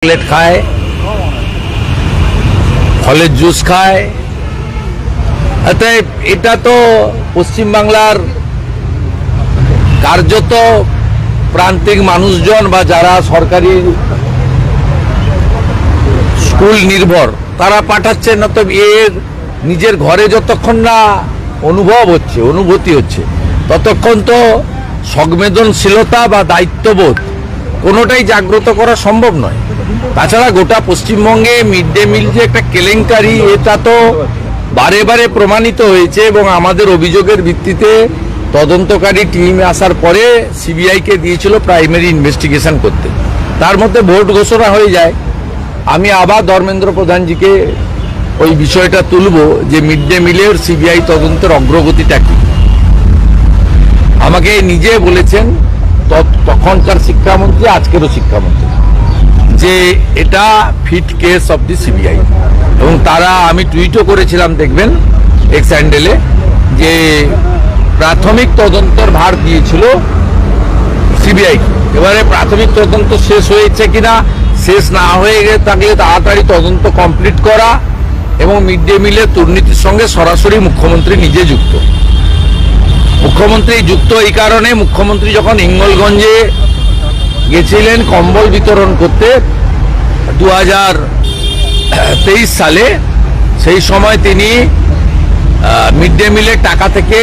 Chocolate খায়, ফলের juice খায়। অতএব এটা তো পশ্চিমবাংলার কার্যত প্রান্তিক মানুষজন বা যারা সরকারি স্কুল নির্ভর তারা পাঠাচ্ছে না। তো এর নিজের ঘরে যতক্ষণ না অনুভূতি হচ্ছে ততক্ষণ তো সংবেদনশীলতা বা দায়িত্ববোধ কোনোটাই জাগ্রত করা সম্ভব নয়। তাছাড়া গোটা পশ্চিমবঙ্গে মিড ডে মিল যে একটা কেলেঙ্কারি, এটা তো বারে বারে প্রমাণিত হয়েছে এবং আমাদের অভিযোগের ভিত্তিতে তদন্তকারী টিম আসার পরে সিবিআইকে দিয়েছিল প্রাইমারি ইনভেস্টিগেশন করতে। তার মধ্যে ভোট ঘোষণা হয়ে যায়। আমি আবার ধর্মেন্দ্র প্রধানজিকে ওই বিষয়টা তুলব যে মিড ডে মিলের সিবিআই তদন্তের অগ্রগতিটা কি। আমাকে নিজে বলেছেন তখনকার শিক্ষামন্ত্রী, আজকেরও শিক্ষামন্ত্রী, যে এটা fit case of the CBI. এবং তারা, আমি টুইটও করেছিলাম দেখবেন এক্স হ্যান্ডেলে, যে প্রাথমিক তদন্তের ভার দিয়েছিল সিবিআই। এবারে প্রাথমিক তদন্ত শেষ হয়েছে কিনা, শেষ না হয়ে থাকলে তাড়াতাড়ি তদন্ত কমপ্লিট করা এবং মিড ডে মিলের দুর্নীতির সঙ্গে সরাসরি মুখ্যমন্ত্রী নিজে যুক্ত। মুখ্যমন্ত্রী যুক্ত এই কারণে, মুখ্যমন্ত্রী যখন হিঙ্গলগঞ্জে গেছিলেন কম্বল বিতরণ করতে 2023 সালে, সেই সময় তিনি মিড ডে মিলের টাকা থেকে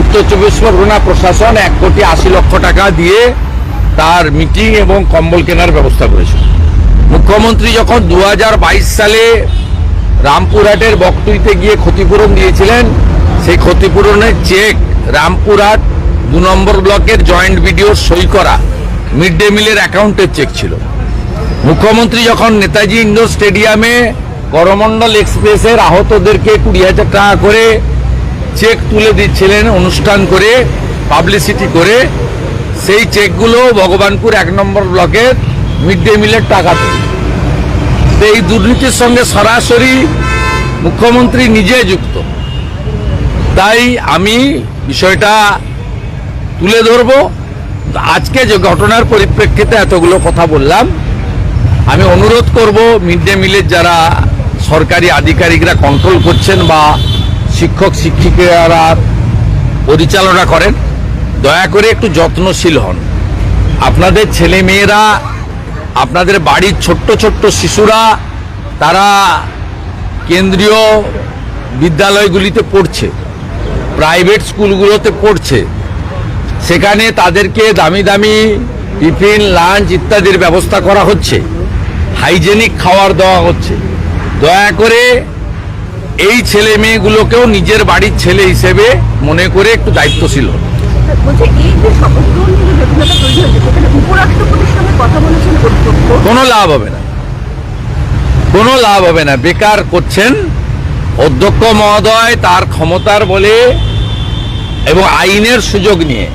উত্তর চব্বিশ পরগনা প্রশাসন 1,80,00,000 টাকা দিয়ে তার মিটিং এবং কম্বল কেনার ব্যবস্থা করেছিল। মুখ্যমন্ত্রী যখন 2022 সালে রামপুরহাটের বকটুইতে গিয়ে ক্ষতিপূরণ দিয়েছিলেন, সেই ক্ষতিপূরণের চেক রামপুরহাট 2 নম্বর ব্লকের জয়েন্ট বিডিওর সই করা মিড ডে মিলের অ্যাকাউন্টের চেক ছিল। মুখ্যমন্ত্রী যখন নেতাজি ইন্ডোর স্টেডিয়ামে করমণ্ডল এক্সপ্রেসের আহতদেরকে 20,000 টাকা করে চেক তুলে দিচ্ছিলেন অনুষ্ঠান করে, পাবলিসিটি করে, সেই চেকগুলো ভগবানপুর 1 নম্বর ব্লকের মিড ডে মিলের টাকা ছিল। এই দুর্নীতির সঙ্গে সরাসরি মুখ্যমন্ত্রী নিজে যুক্ত। তাই আমি বিষয়টা তুলে ধরব। আজকে যে ঘটনার পরিপ্রেক্ষিতে এতগুলো কথা বললাম, আমি অনুরোধ করব মিড ডে মিলের যারা সরকারি আধিকারিকরা কন্ট্রোল করছেন বা শিক্ষক শিক্ষিকারা পরিচালনা করেন, দয়া করে একটু যত্নশীল হন। আপনাদের ছেলে মেয়েরা, আপনাদের বাড়ির ছোট্ট ছোট্ট শিশুরা, তারা কেন্দ্রীয় বিদ্যালয়গুলিতে পড়ছে, প্রাইভেট স্কুলগুলোতে পড়ছে, সেখানে তাদেরকে দামি দামি টিফিন, লাঞ্চ ইত্যাদির ব্যবস্থা করা হচ্ছে, হাইজেনিক খাবার দেওয়া হচ্ছে। দয়া করে এই ছেলে মেয়েগুলোকেও নিজের বাড়ির ছেলে হিসেবে মনে করে একটু দায়িত্বশীল হন। কোনো লাভ হবে না, কোনো লাভ হবে না, বেকার করছেন। অধ্যক্ষ মহোদয় তার ক্ষমতার বলে এবং আইনের সুযোগ নিয়ে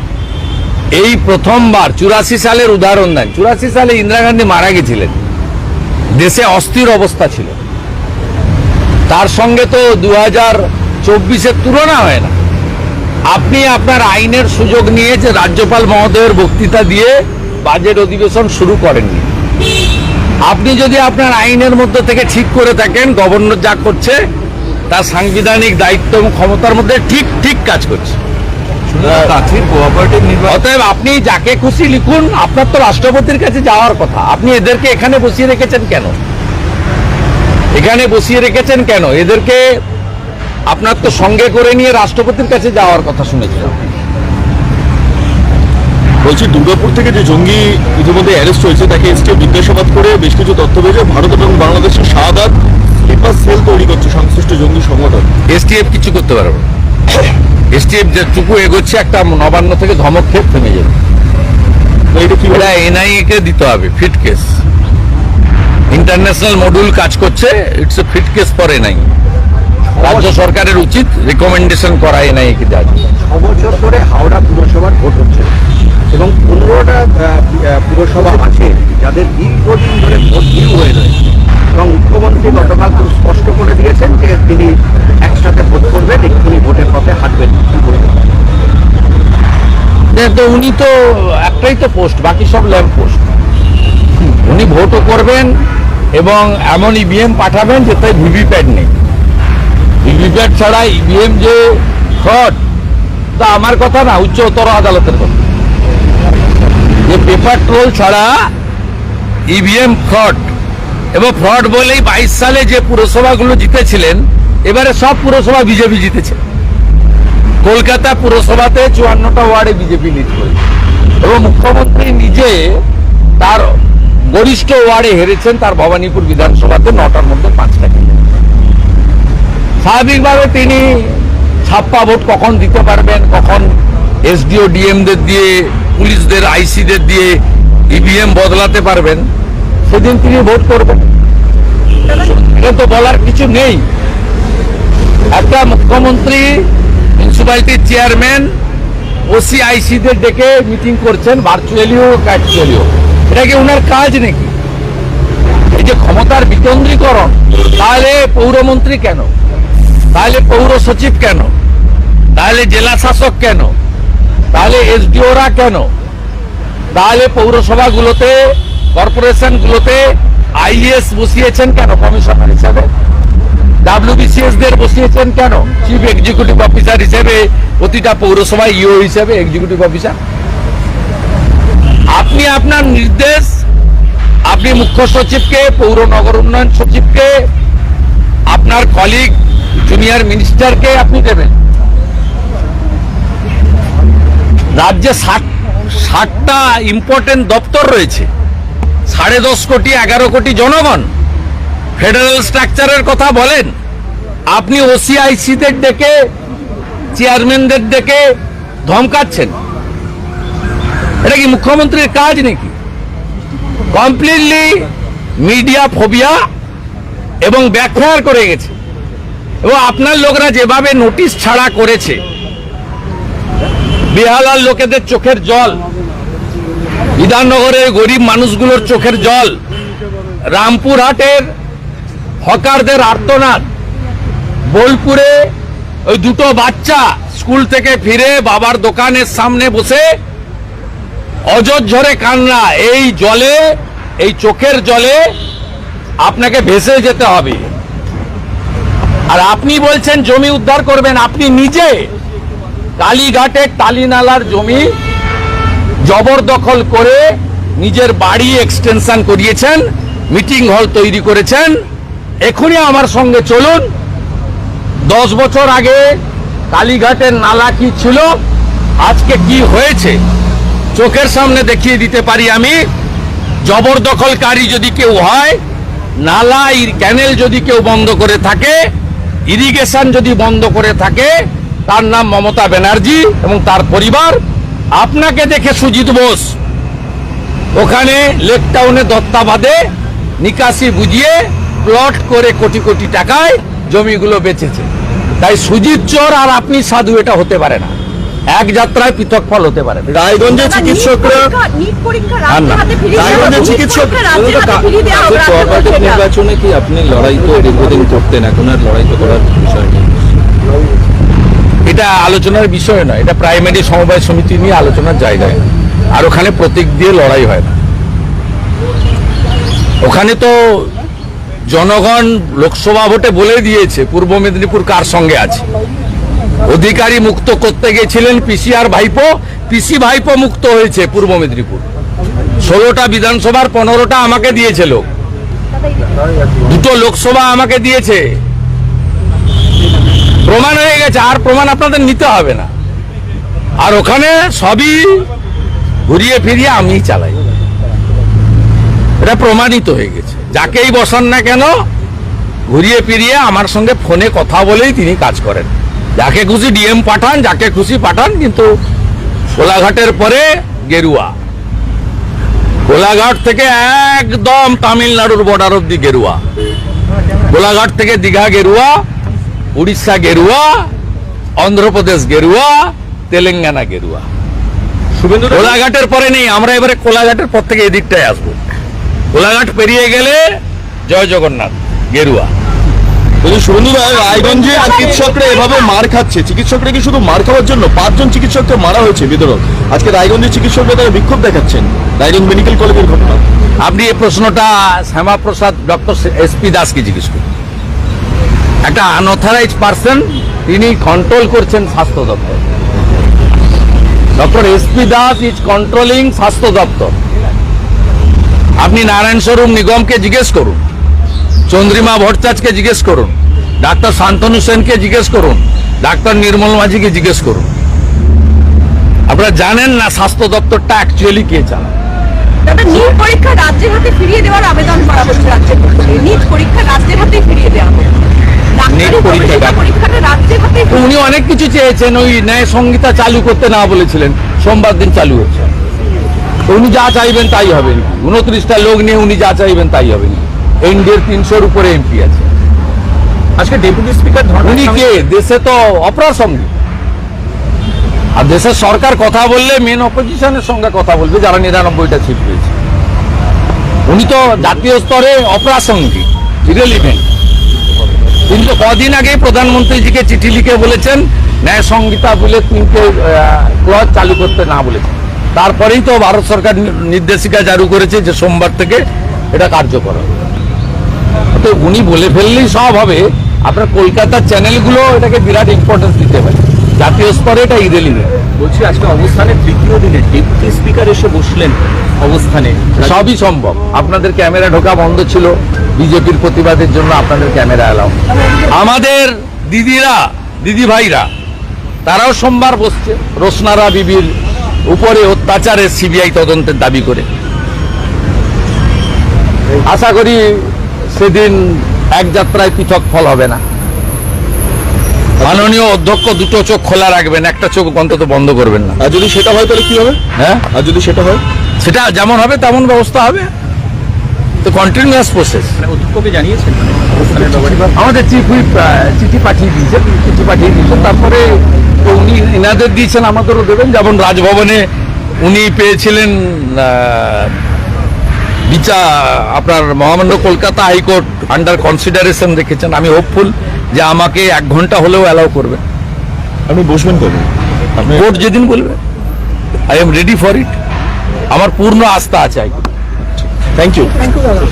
এই প্রথমবার 84 সালের উদাহরণ দেন। 84 সালে ইন্দিরা গান্ধী মারা গেছিলেন, দেশে অস্থির অবস্থা ছিল, তার সঙ্গে তো 2024-এর তুলনা হয় না। আপনি আপনার আইনের সুযোগ নিয়ে যে রাজ্যপাল মহোদয়ের বক্তৃতা দিয়ে বাজেট অধিবেশন শুরু করেননি। আপনি যদি আপনার আইনের মধ্যে থেকে ঠিক করে থাকেন গভর্নর যা করছে তার সাংবিধানিক দায়িত্ব এবং ক্ষমতার মধ্যে ঠিক ঠিক কাজ করছে, অতএব আপনি যাকে খুশি লিখুন। আপনার তো রাষ্ট্রপতির কাছে যাওয়ার কথা, আপনি এদেরকে এখানে বসিয়ে রেখেছেন কেন? এখানে বসিয়ে রেখেছেন কেন? এদেরকে আপনার তো সঙ্গে করে নিয়ে রাষ্ট্রপতির কাছে যাওয়ার কথা শুনেছিলাম। বলছি, দুর্গাপুর থেকে যে জঙ্গি ইতিমধ্যে অ্যারেস্ট হয়েছে তাকে এসটিএফ জিজ্ঞাসাবাদ করে বেশ কিছু তথ্য পেয়েছে ভারত এবং বাংলাদেশের শাহাদাত স্লিপার সেল তৈরি করছে সংশ্লিষ্ট জঙ্গি সংগঠন। এসটিএফ কিছু করতে পারবে না। এসটিএফ যেটুকু এগোচ্ছে একটা নবান্ন থেকে ধমক খেয়ে থেমে যাবে। এটা এনআইএ কে দিতে হবে ফিট কেস। ইন্টারন্যাশনাল মডিউল কাজ করছে, it's a fit case for NIA. রাজ্য সরকারের উচিত রিকমেন্ডেশন করা এনআইএ কে দেওয়া। 6 বছর ধরে হাওড়া পুরসভার ভোট হচ্ছে এবং 15টা পুরসভা আছে যাদের দীর্ঘদিন ধরে ভোট ডিউ হয়ে রয়েছে এবং মুখ্যমন্ত্রী গতকাল খুব স্পষ্ট করে দিয়েছেন যে তিনি একসাথে ভোট করবেন, এক্ষুনি ভোটের পথে হাঁটবেন। তো উনি তো একটাই তো পোস্ট, বাকি সব ল্যাম্প পোস্ট। উনি ভোটও করবেন এবং এমন ইভিএম পাঠাবেন যেতে ভিভিপ্যাট নেই। ভিভিপ্যাট ছাড়া ইভিএম যে ফ্রড, তা আমার কথা না, উচ্চতর আদালতের কথা, যে পেপার ট্রোল ছাড়া ইভিএম ফ্রড। এবং ফ্রড বলেই 22 সালে যে পুরসভাগুলো জিতেছিলেন, এবারে সব পুরসভা বিজেপি জিতেছে। কলকাতা পুরসভাতে 54টা ওয়ার্ডে বিজেপি লিড করেছে এবং মুখ্যমন্ত্রী নিজে তার গরিষ্ঠ ওয়ার্ডে হেরেছেন, তার ভবানীপুর বিধানসভাতে 9টার মধ্যে 5টা খেলেছেন। স্বাভাবিকভাবে তিনি ছাপ্পা ভোট কখন দিতে পারবেন, কখন এসডিও ডিএমদের দিয়ে, পুলিশদের, আইসিদের দিয়ে ইভিএম বদলাতে পারবেন, সেদিন তিনি ভোট করবেন। এটা তো বলার কিছু নেই। একটা মুখ্যমন্ত্রী, মিউনিসিপ্যালিটির চেয়ারম্যান, ওসিআইসিদের ডেকে মিটিং করছেন, ভার্চুয়ালিও অ্যাকচুয়ালিও। এটা কি ওনার কাজ নাকি? এই যে ক্ষমতার বিকেন্দ্রীকরণ, তাহলে পৌরমন্ত্রী কেন, তাহলে পৌর সচিব কেন, তাহলে জেলা শাসক কেন, তাহলে এসডিওরা কেন, তাহলে পৌরসভাগুলোতে, কর্পোরেশনগুলোতে আইএস বসিয়েছেন কেন কমিশনার হিসাবে, ডাব্লিউবিসিএস দের বসিয়েছেন কেন চিফ এক্সিকিউটিভ অফিসার হিসেবে, প্রতিটা পৌরসভা ইও হিসেবে এক্সিকিউটিভ অফিসার? আপনি আপনার নির্দেশ, আপনি মুখ্য সচিবকে, পৌর নগর উন্নয়ন সচিবকে, আপনার কলিগ জুনিয়র মিনিস্টারকে আপনি দেবেন। রাজ্যে 60টা ইম্পর্টেন্ট দপ্তর রয়েছে, 10.5 কোটি 11 কোটি জনগণ, ফেডারেল স্ট্রাকচারের কথা বলেন, আপনি ওসিআইসিদের ডেকে, চেয়ারম্যানদের ডেকে ধমকাচ্ছেন। এটা কি মুখ্যমন্ত্রীর কাজ নাকি? কমপ্লিটলি মিডিয়া ফোবিয়া এবং ব্যাকফায়ার করে গেছে। এবং আপনার লোকরা যেভাবে নোটিশ ছাড়া করেছে, বেহালার লোকেদের চোখের জল, বিধাননগরের গরিব মানুষগুলোর চোখের জল, রামপুরহাটের হকারদের আর্তনাদ, বোলপুরে ওই দুটো বাচ্চা স্কুল থেকে ফিরে বাবার দোকানের সামনে বসে অজস্র কান্না, এই জলে, এই চোখের জলে আপনাকে ভেসে যেতে হবে। আর আপনি বলছেন জমি উদ্ধার করবেন। আপনি নিজে কালীঘাটের টালিনালার জমি জবরদখল করে নিজের বাড়ি এক্সটেনশন করিয়েছেন, মিটিং হল তৈরি করেছেন। এখনই আমার সঙ্গে চলুন, 10 বছর আগে কালীঘাটের নালা কি ছিল, আজকে কি হয়েছে চোখের সামনে দেখিয়ে দিতে পারি আমি। জবরদখলকারী যদি কেউ হয়, নালা ক্যানেল যদি কেউ বন্ধ করে থাকে, ইরিগেশন যদি বন্ধ করে থাকে, তার নাম মমতা ব্যানার্জি এবং তার পরিবার। আপনাকে দেখে সুজিত বোস ওখানে লেক টাউনে দত্তাবাদে নিকাশি বুঝিয়ে প্লট করে কোটি কোটি টাকায় জমিগুলো বেচেছে। তাই সুজিত চোর আর আপনি সাধু, এটা হতে পারে না। এক যাত্রায় পৃথক ফল হতে পারে না। রায়গঞ্জের চিকিৎসকরা, রায়গঞ্জের চিকিৎসক নির্বাচনে কি আপনি লড়াই তো দীর্ঘদিন করতেন, এখন আর লড়াই তো করার বিষয় নেই? এটা আলোচনার বিষয় নয়, এটা প্রাইমারি সমবায় সমিতি নিয়ে আলোচনার জায়গায়। আর ওখানে প্রতীক দিয়ে লড়াই হয় না। ওখানে তো জনগণ লোকসভা ভোটে বলে দিয়েছে পূর্ব মেদিনীপুর কার সঙ্গে আছে। অধিকারী মুক্ত করতে গেছিলেন পিসি আর ভাইপো, পিসি ভাইপো মুক্ত হয়েছে পূর্ব মেদিনীপুর। 16টা বিধানসভার 15টা আমাকে দিয়েছে লোক, 2টো লোকসভা আমাকে দিয়েছে। প্রমাণ হয়ে গেছে, আর প্রমাণ আপনাদের নিতে হবে না। আর ওখানে সবই ঘুরিয়ে ফিরিয়ে আমি চালাই, এটা প্রমাণিত হয়ে গেছে। যাকেই বসান না কেন, ঘুরিয়ে ফিরিয়ে আমার সঙ্গে ফোনে কথা বলেই তিনি কাজ করেন। যাকে খুশি ডিএম পাঠান, যাকে খুশি পাঠান, কিন্তু কোলাঘাটের পরে গেরুয়া, কোলাঘাট থেকে একদম তামিলনাড়ুর বর্ডার অব্দি গেরুয়া, কোলাঘাট থেকে দীঘা গেরুয়া, উড়িষ্যা গেরুয়া, অন্ধ্রপ্রদেশ গেরুয়া, তেলেঙ্গানা গেরুয়া। শুভেন্দু কোলাঘাটের পরে নেই, আমরা এবারে কোলাঘাটের পর থেকে এদিকটায় আসবো। কোলাঘাট পেরিয়ে গেলে জয় জগন্নাথ গেরুয়া। যদি শুভেন্দুদা, রায়গঞ্জে চিকিৎসকরা এভাবে মার খাচ্ছে, চিকিৎসকরা কি শুধু মার খাওয়ার জন্য 5 জন চিকিৎসককে মারা হয়েছে বিতরক, আজকে রায়গঞ্জের চিকিৎসকরা তারা বিক্ষোভ দেখাচ্ছেন রায়গঞ্জ মেডিকেল কলেজের ঘটনা। আপনি এই প্রশ্নটা শ্যামাপ্রসাদ ডক্টর এসপি দাসকে জিজ্ঞেস করুন। একটা আনঅথরাইজ পার্সন, তিনি কন্ট্রোল করছেন স্বাস্থ্য দপ্তর। Doctor SP Das is controlling স্বাস্থ্য দপ্তর। আপনি নারায়ণ স্বরূপ নিগমকে জিজ্ঞেস করুন, চন্দ্রিমা ভট্টাচার্যকে জিজ্ঞেস করুন, ডাক্তার শান্তনু সেনকে জিজ্ঞেস করুন, ডাক্তার নির্মল মাঝিকে জিজ্ঞেস করুন। আপনারা জানেন না স্বাস্থ্য দপ্তরটা অ্যাকচুয়ালি কে চালায়। দাদা, নিট পরীক্ষা রাজ্যের হাতে ফিরিয়ে দেওয়ার আবেদন করা হচ্ছে রাজ্যের পক্ষ থেকে। নিট পরীক্ষা রাজ্যের হাতে ফিরিয়ে দেওয়া হবে। ডাক্তারি পরীক্ষাটা রাজ্যের হাতে। তো উনি অনেক কিছু চেয়েছেন, ওই ন্যায় সংহিতা চালু করতে না বলেছিলেন, সোমবার দিন চালু হচ্ছে। তো উনি যা চাইবেন তাই হবে। 29টা লোক নিয়ে উনি যা চাইবেন তাই হবে। এনডিএর 300-র উপরে এমপি আছে। আজকে ডেপুটি স্পিকার উনি কে? দেশে তো অপ্রাসঙ্গিক। আর দেশের সরকার কথা বললে মেন অপোজিশনের সঙ্গে কথা বলবে, যারা 99টা সিট পেয়েছে। উনি তো জাতীয় স্তরে অপ্রাসঙ্গিক, ইরেলিভেন্ট। কিন্তু কদিন আগে প্রধানমন্ত্রীজিকে চিঠি লিখে বলেছেন ন্যায় সংহিতা বলে 3টে ক্লজ চালু করতে না বলেছেন। তারপরেই তো ভারত সরকার নির্দেশিকা জারি করেছে যে সোমবার থেকে এটা কার্যকর হবে। তো উনি বলে ফেললেই সব হবে। আপনার কলকাতার চ্যানেলগুলো এটাকে বিরাট ইম্পর্টেন্স দিতে পারে। জাতীয় স্তরে এটা ইরেলিভেন্ট। বলছি, আজকে অবস্থানের 3য় দিনে ডেপুটি স্পিকার এসে বসলেন অবস্থানে। সবই সম্ভব। আপনাদের ক্যামেরা ঢোকা বন্ধ ছিল বিজেপির প্রতিবাদের জন্য, আপনাদের ক্যামেরা এলাও। আমাদের দিদিরা, দিদি ভাইরা, তারাও সোমবার বসছে রোশনারা বিবির উপরে অত্যাচারের সিবিআই তদন্তের দাবি করে। আশা করি সেদিন এক যাত্রায় পৃথক ফল হবে না। মাননীয় অধ্যক্ষ দুটো চোখ খোলা রাখবেন, একটা চোখ অন্তত বন্ধ করবেন না। আর যদি সেটা হয় তাহলে কি হবে? হ্যাঁ, আর যদি সেটা হয়, সেটা যেমন হবে তেমন ব্যবস্থা হবে। তো কন্টিনিউয়াস প্রসেস। অধ্যক্ষকে জানিয়েছেন অবস্থানের ব্যাপারে? আমাদের চিফ হুইপ চিঠি পাঠিয়ে দিয়েছেন। তারপরে তো উনি এনাদের দিয়েছেন, আমাদেরও দেবেন। যেমন রাজভবনে উনি পেয়েছিলেন আপনার মহামান্য কলকাতা হাইকোর্ট আন্ডার কনসিডারেশন রেখেছেন। আমি হোপফুল যে আমাকে 1 ঘন্টা হলেও অ্যালাউ করবেন। আপনি বসবেন কবে? কোর্ট যেদিন বলবে, I am ready for it. আমার পূর্ণ আস্থা আছে। Thank you. থ্যাংক ইউ দাদা।